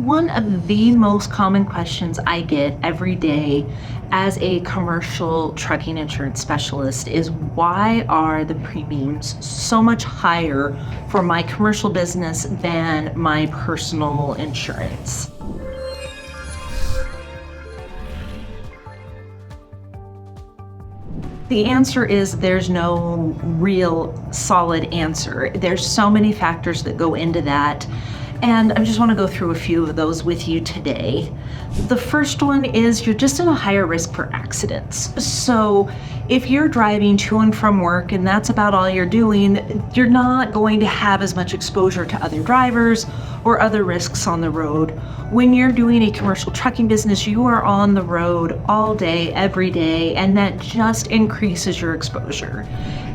One of the most common questions I get every day as a commercial trucking insurance specialist is why are the premiums so much higher for my commercial business than my personal insurance? The answer is there's no real solid answer. There's so many factors that go into that. And I just want to go through a few of those with you today. The first one is you're just in a higher risk for accidents. So if you're driving to and from work and that's about all you're doing, you're not going to have as much exposure to other drivers or other risks on the road. When you're doing a commercial trucking business, you are on the road all day, every day, and that just increases your exposure.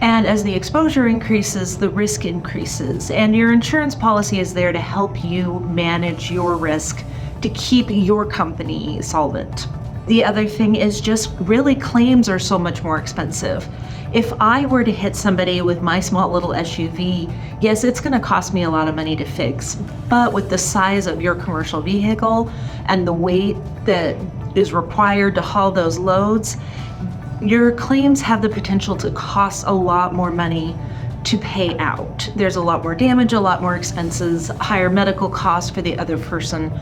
And as the exposure increases, the risk increases. And your insurance policy is there to help you manage your risk to keep your company solvent. The other thing is just really claims are so much more expensive. If I were to hit somebody with my small little SUV, yes, it's going to cost me a lot of money to fix. But with the size of your commercial vehicle and the weight that is required to haul those loads, your claims have the potential to cost a lot more money to pay out. There's a lot more damage, a lot more expenses, higher medical costs for the other person.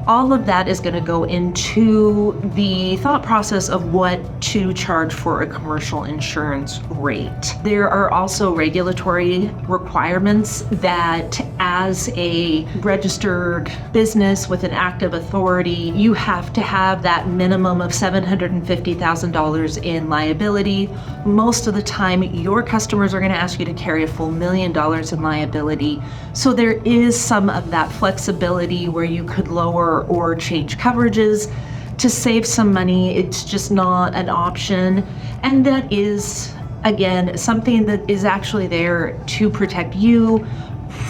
All of that is going to go into the thought process of what to charge for a commercial insurance rate. There are also regulatory requirements that as a registered business with an active authority, you have to have that minimum of $750,000 in liability. Most of the time, your customers are going to ask you to carry a full $1 million in liability. So there is some of that flexibility where you could lower or change coverages to save some money. It's just not an option. And that is, again, something that is actually there to protect you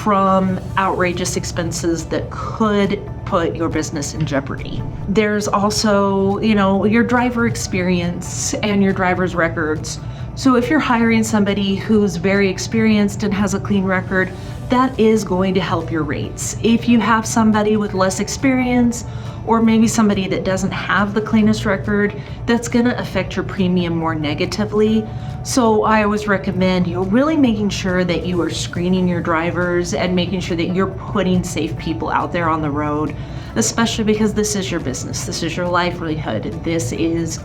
from outrageous expenses that could put your business in jeopardy. There's also, your driver experience and your driver's records. So if you're hiring somebody who's very experienced and has a clean record, that is going to help your rates. If you have somebody with less experience or maybe somebody that doesn't have the cleanest record, that's going to affect your premium more negatively. So I always recommend really making sure that you are screening your drivers and making sure that you're putting safe people out there on the road, especially because this is your business, this is your livelihood, this is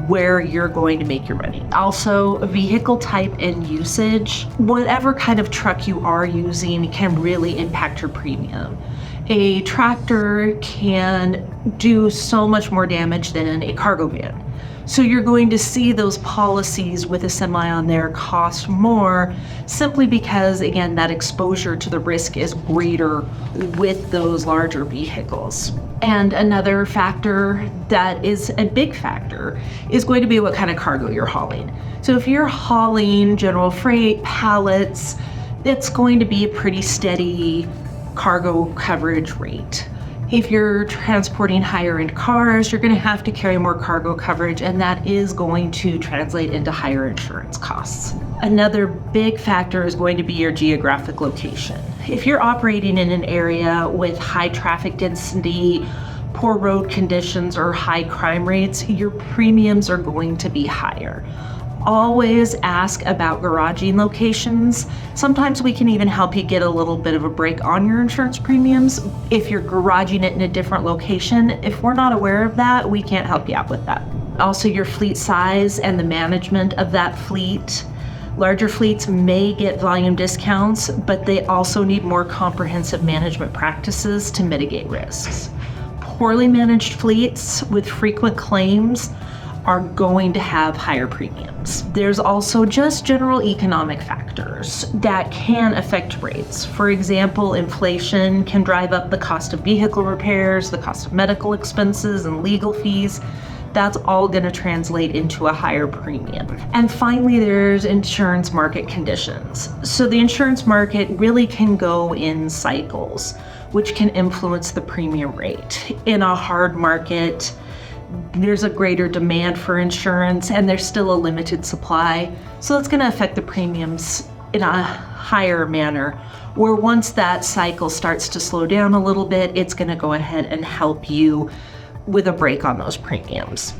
where you're going to make your money. Also, vehicle type and usage. Whatever kind of truck you are using can really impact your premium. A tractor can do so much more damage than a cargo van. So you're going to see those policies with a semi on there cost more simply because, again, that exposure to the risk is greater with those larger vehicles. And another factor that is a big factor is going to be what kind of cargo you're hauling. So if you're hauling general freight, pallets, it's going to be a pretty steady cargo coverage rate. If you're transporting higher end cars, you're going to have to carry more cargo coverage, and that is going to translate into higher insurance costs. Another big factor is going to be your geographic location. If you're operating in an area with high traffic density, poor road conditions, or high crime rates, your premiums are going to be higher. Always ask about garaging locations. Sometimes we can even help you get a little bit of a break on your insurance premiums if you're garaging it in a different location. If we're not aware of that, we can't help you out with that. Also, your fleet size and the management of that fleet. Larger fleets may get volume discounts, but they also need more comprehensive management practices to mitigate risks. Poorly managed fleets with frequent claims are going to have higher premiums. There's also just general economic factors that can affect rates. For example, inflation can drive up the cost of vehicle repairs, the cost of medical expenses and legal fees. That's all going to translate into a higher premium. And finally, there's insurance market conditions. So the insurance market really can go in cycles, which can influence the premium rate. In a hard market, there's a greater demand for insurance and there's still a limited supply. So that's going to affect the premiums in a higher manner. where once that cycle starts to slow down a little bit, it's going to go ahead and help you with a break on those premiums.